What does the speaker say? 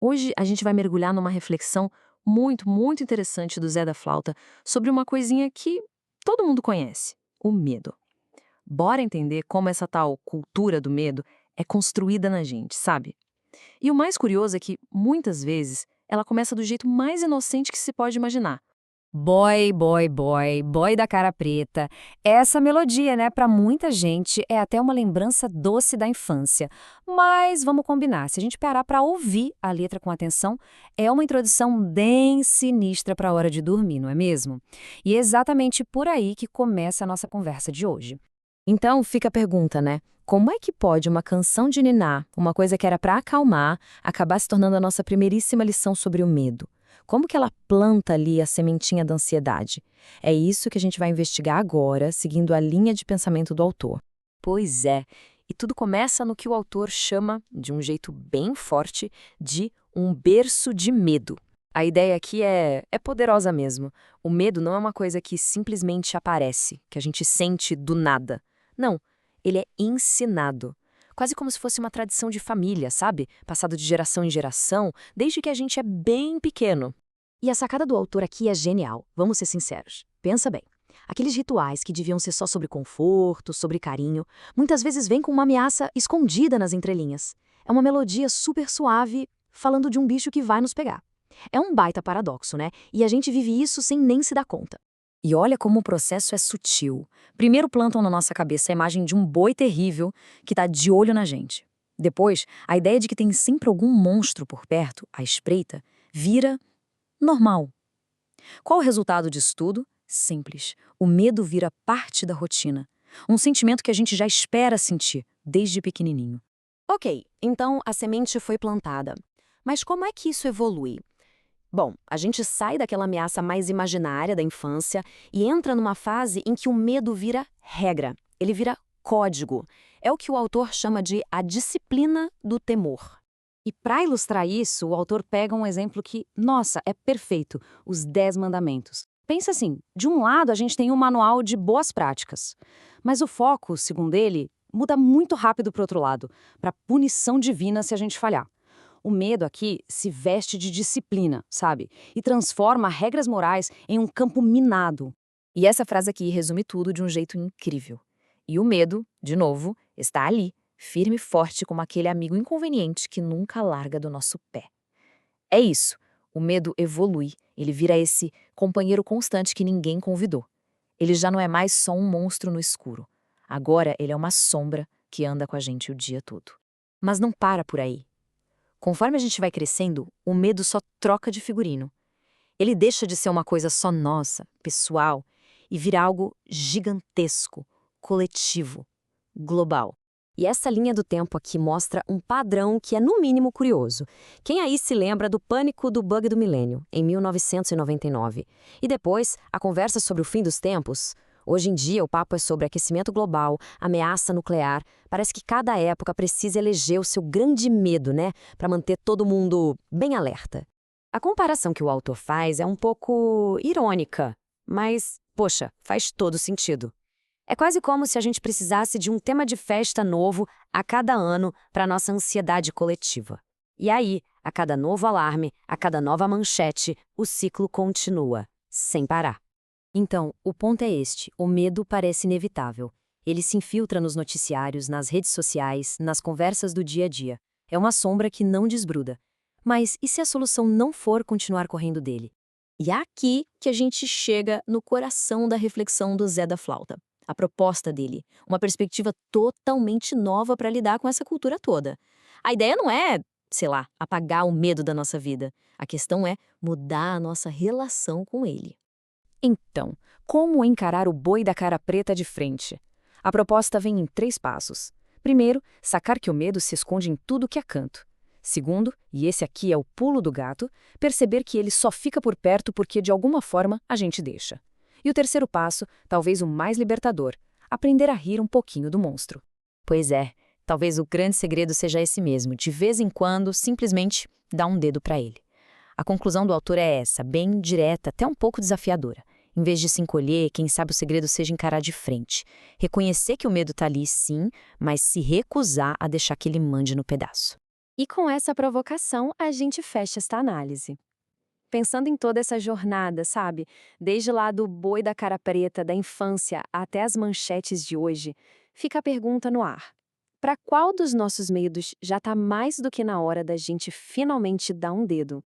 Hoje a gente vai mergulhar numa reflexão muito interessante do Zé da Flauta sobre uma coisinha que todo mundo conhece: o medo. Bora entender como essa tal cultura do medo é construída na gente, sabe? E o mais curioso é que, muitas vezes, ela começa do jeito mais inocente que se pode imaginar. Boy, boy, boy, boy da cara preta. Essa melodia, né, pra muita gente é até uma lembrança doce da infância. Mas vamos combinar, se a gente parar pra ouvir a letra com atenção, é uma introdução bem sinistra pra hora de dormir, não é mesmo? E é exatamente por aí que começa a nossa conversa de hoje. Então fica a pergunta, né? Como é que pode uma canção de niná, uma coisa que era pra acalmar, acabar se tornando a nossa primeiríssima lição sobre o medo? Como que ela planta ali a sementinha da ansiedade? É isso que a gente vai investigar agora, seguindo a linha de pensamento do autor. Pois é, e tudo começa no que o autor chama, de um jeito bem forte, de um berço de medo. A ideia aqui é poderosa mesmo. O medo não é uma coisa que simplesmente aparece, que a gente sente do nada. Não, ele é ensinado. Quase como se fosse uma tradição de família, sabe? Passado de geração em geração, desde que a gente é bem pequeno. E a sacada do autor aqui é genial, vamos ser sinceros. Pensa bem. Aqueles rituais que deviam ser só sobre conforto, sobre carinho, muitas vezes vêm com uma ameaça escondida nas entrelinhas. É uma melodia super suave, falando de um bicho que vai nos pegar. É um baita paradoxo, né? E a gente vive isso sem nem se dar conta. E olha como o processo é sutil. Primeiro plantam na nossa cabeça a imagem de um boi terrível que está de olho na gente. Depois, a ideia de que tem sempre algum monstro por perto, à espreita, vira normal. Qual o resultado disso tudo? Simples. O medo vira parte da rotina. Um sentimento que a gente já espera sentir, desde pequenininho. Ok, então a semente foi plantada. Mas como é que isso evolui? Bom, a gente sai daquela ameaça mais imaginária da infância e entra numa fase em que o medo vira regra, ele vira código. É o que o autor chama de a disciplina do temor. E para ilustrar isso, o autor pega um exemplo que, nossa, é perfeito, os 10 mandamentos. Pensa assim, de um lado a gente tem um manual de boas práticas, mas o foco, segundo ele, muda muito rápido para o outro lado, para punição divina se a gente falhar. O medo aqui se veste de disciplina, sabe? E transforma regras morais em um campo minado. E essa frase aqui resume tudo de um jeito incrível. E o medo, de novo, está ali, firme e forte como aquele amigo inconveniente que nunca larga do nosso pé. É isso. O medo evolui. Ele vira esse companheiro constante que ninguém convidou. Ele já não é mais só um monstro no escuro. Agora ele é uma sombra que anda com a gente o dia todo. Mas não para por aí. Conforme a gente vai crescendo, o medo só troca de figurino. Ele deixa de ser uma coisa só nossa, pessoal, e vira algo gigantesco, coletivo, global. E essa linha do tempo aqui mostra um padrão que é no mínimo curioso. Quem aí se lembra do pânico do bug do milênio, em 1999? E depois, a conversa sobre o fim dos tempos? Hoje em dia, o papo é sobre aquecimento global, ameaça nuclear. Parece que cada época precisa eleger o seu grande medo, né? Para manter todo mundo bem alerta. A comparação que o autor faz é um pouco irônica, mas, poxa, faz todo sentido. É quase como se a gente precisasse de um tema de festa novo a cada ano para nossa ansiedade coletiva. E aí, a cada novo alarme, a cada nova manchete, o ciclo continua, sem parar. Então, o ponto é este: o medo parece inevitável. Ele se infiltra nos noticiários, nas redes sociais, nas conversas do dia a dia. É uma sombra que não desgruda. Mas e se a solução não for continuar correndo dele? E é aqui que a gente chega no coração da reflexão do Zé da Flauta. A proposta dele, uma perspectiva totalmente nova para lidar com essa cultura toda. A ideia não é, sei lá, apagar o medo da nossa vida. A questão é mudar a nossa relação com ele. Então, como encarar o boi da cara preta de frente? A proposta vem em 3 passos. Primeiro, sacar que o medo se esconde em tudo que é canto. Segundo, e esse aqui é o pulo do gato, perceber que ele só fica por perto porque de alguma forma a gente deixa. E o terceiro passo, talvez o mais libertador, aprender a rir um pouquinho do monstro. Pois é, talvez o grande segredo seja esse mesmo, de vez em quando simplesmente dar um dedo para ele. A conclusão do autor é essa, bem direta, até um pouco desafiadora. Em vez de se encolher, quem sabe o segredo seja encarar de frente. Reconhecer que o medo está ali, sim, mas se recusar a deixar que ele mande no pedaço. E com essa provocação, a gente fecha esta análise. Pensando em toda essa jornada, sabe? Desde lá do boi da cara preta da infância até as manchetes de hoje, fica a pergunta no ar. Para qual dos nossos medos já está mais do que na hora da gente finalmente dar um dedo?